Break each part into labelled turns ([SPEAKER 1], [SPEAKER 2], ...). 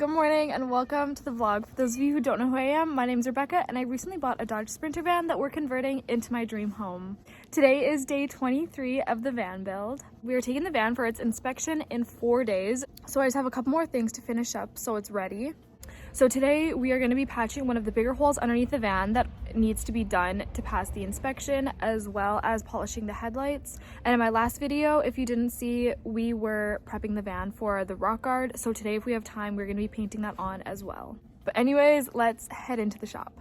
[SPEAKER 1] Good morning and welcome to the vlog. For those of you who don't know who I am, my name is Rebecca and I recently bought a Dodge Sprinter van that we're converting into my dream home. Today is day 23 of the van build. We are taking the van for its inspection in 4 days, so I just have a couple more things to finish up so it's ready. So today we are going to be patching one of the bigger holes underneath the van that needs to be done to pass the inspection, as well as polishing the headlights. And in my last video, if you didn't see, we were prepping the van for the rock guard. So today, if we have time, we're going to be painting that on as well. But anyways, let's head into the shop.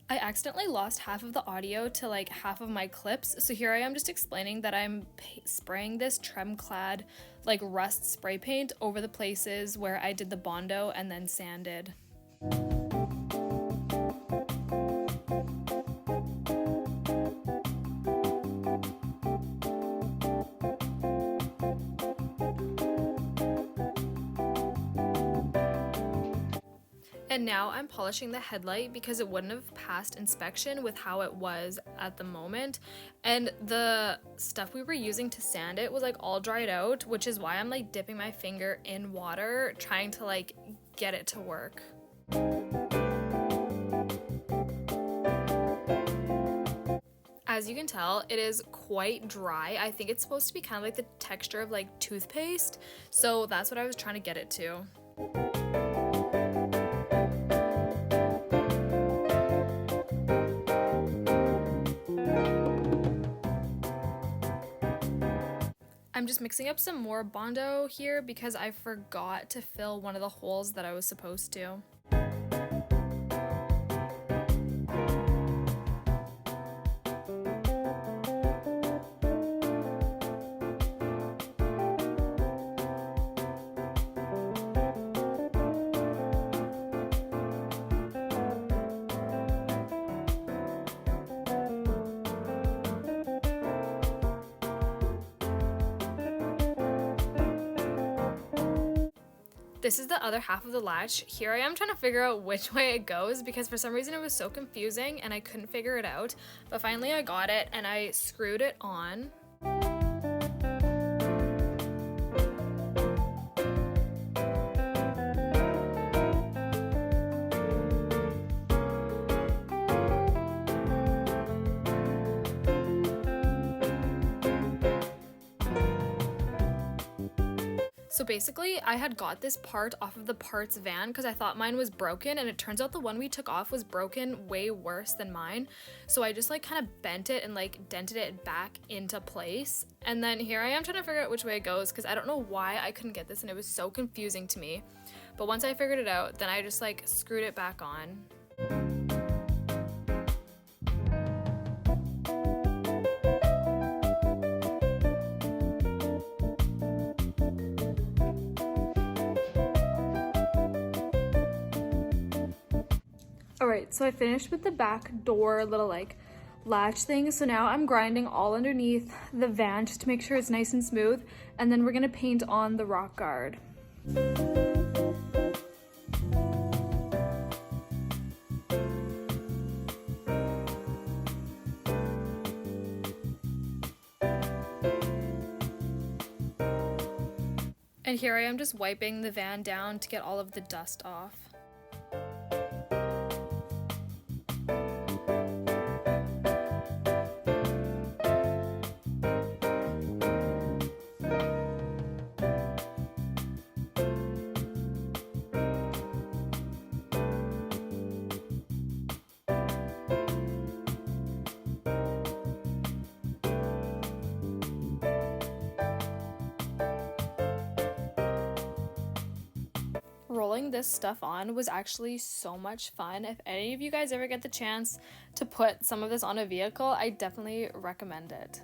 [SPEAKER 1] I accidentally lost half of the audio to like half of my clips, so here I am just explaining that I'm spraying this Trem-Clad like rust spray paint over the places where I did the Bondo and then sanded. And now I'm polishing the headlight because it wouldn't have passed inspection with how it was at the moment. And the stuff we were using to sand it was like all dried out, which is why I'm like dipping my finger in water, trying to like get it to work. As you can tell, it is quite dry. I think it's supposed to be kind of like the texture of like toothpaste. So that's what I was trying to get it to. I'm just mixing up some more Bondo here because I forgot to fill one of the holes that I was supposed to. This is the other half of the latch. Here I am trying to figure out which way it goes because for some reason it was so confusing and I couldn't figure it out. But finally I got it and I screwed it on. So basically, I had got this part off of the parts van because I thought mine was broken, and it turns out the one we took off was broken way worse than mine. So I just like kind of bent it and like dented it back into place. And then here I am trying to figure out which way it goes because I don't know why I couldn't get this and it was so confusing to me. But once I figured it out, then I just like screwed it back on. Alright, so I finished with the back door little like latch thing, so now I'm grinding all underneath the van just to make sure it's nice and smooth, and then we're going to paint on the rock guard. And here I am just wiping the van down to get all of the dust off. rolling this stuff on was actually so much fun. If any of you guys ever get the chance to put some of this on a vehicle, I definitely recommend it.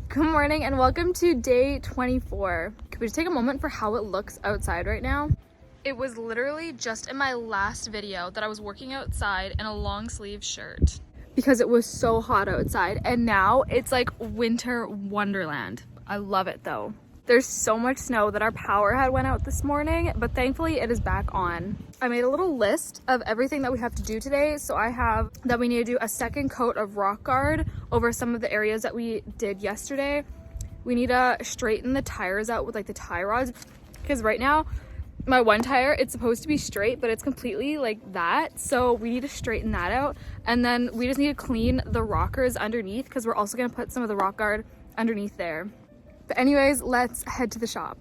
[SPEAKER 1] Good morning and welcome to day 24. Could we just take a moment for how it looks outside right now? It was literally just in my last video that I was working outside in a long sleeve shirt because it was so hot outside, and now it's like winter wonderland. I love it though. There's so much snow that our power had went out this morning, but thankfully it is back on. I made a little list of everything that we have to do today. So I have that we need to do a second coat of rock guard over some of the areas that we did yesterday. We need to straighten the tires out with like the tie rods, because right now my one tire, it's supposed to be straight, but it's completely like that. So we need to straighten that out. And then we just need to clean the rockers underneath, because we're also gonna put some of the rock guard underneath there. But anyways, let's head to the shop.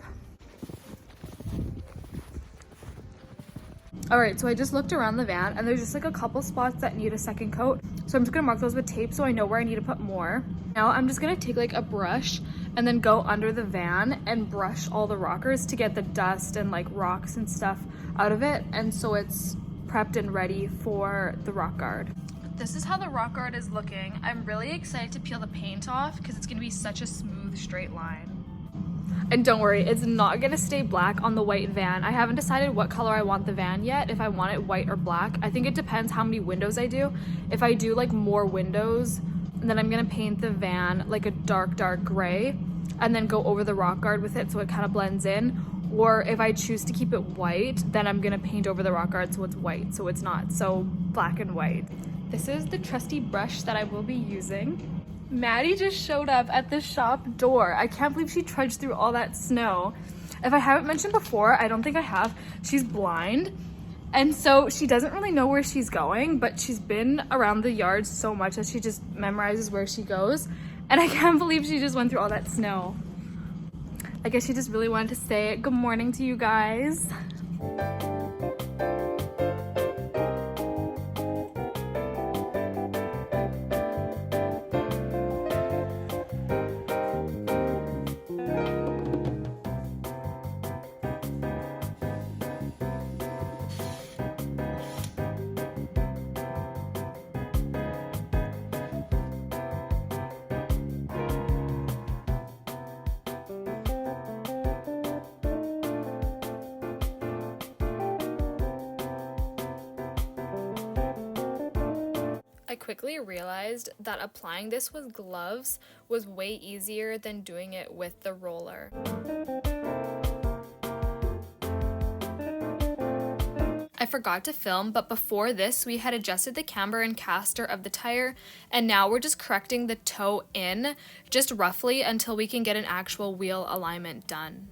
[SPEAKER 1] All right, so I just looked around the van and there's just like a couple spots that need a second coat. So I'm just gonna mark those with tape so I know where I need to put more. Now I'm just gonna take like a brush and then go under the van and brush all the rockers to get the dust and like rocks and stuff out of it. And so it's prepped and ready for the rock guard. This is how the rock guard is looking. I'm really excited to peel the paint off because it's gonna be such a smooth straight line. And don't worry, it's not gonna stay black on the white van. I haven't decided what color I want the van yet, if I want it white or black. I think it depends how many windows I do. If I do like more windows, then I'm gonna paint the van like a dark gray and then go over the rock guard with it so it kind of blends in. Or if I choose to keep it white, then I'm gonna paint over the rock guard so it's white, so it's not so black and white. This is the trusty brush that I will be using. Maddie just showed up at the shop door. I can't believe she trudged through all that snow. If I haven't mentioned before, I don't think I have, she's blind. And so she doesn't really know where she's going, but she's been around the yard so much that she just memorizes where she goes. And I can't believe she just went through all that snow. I guess she just really wanted to say good morning to you guys. I quickly realized that applying this with gloves was way easier than doing it with the roller. I forgot to film, but before this we had adjusted the camber and caster of the tire, and now we're just correcting the toe in just roughly until we can get an actual wheel alignment done.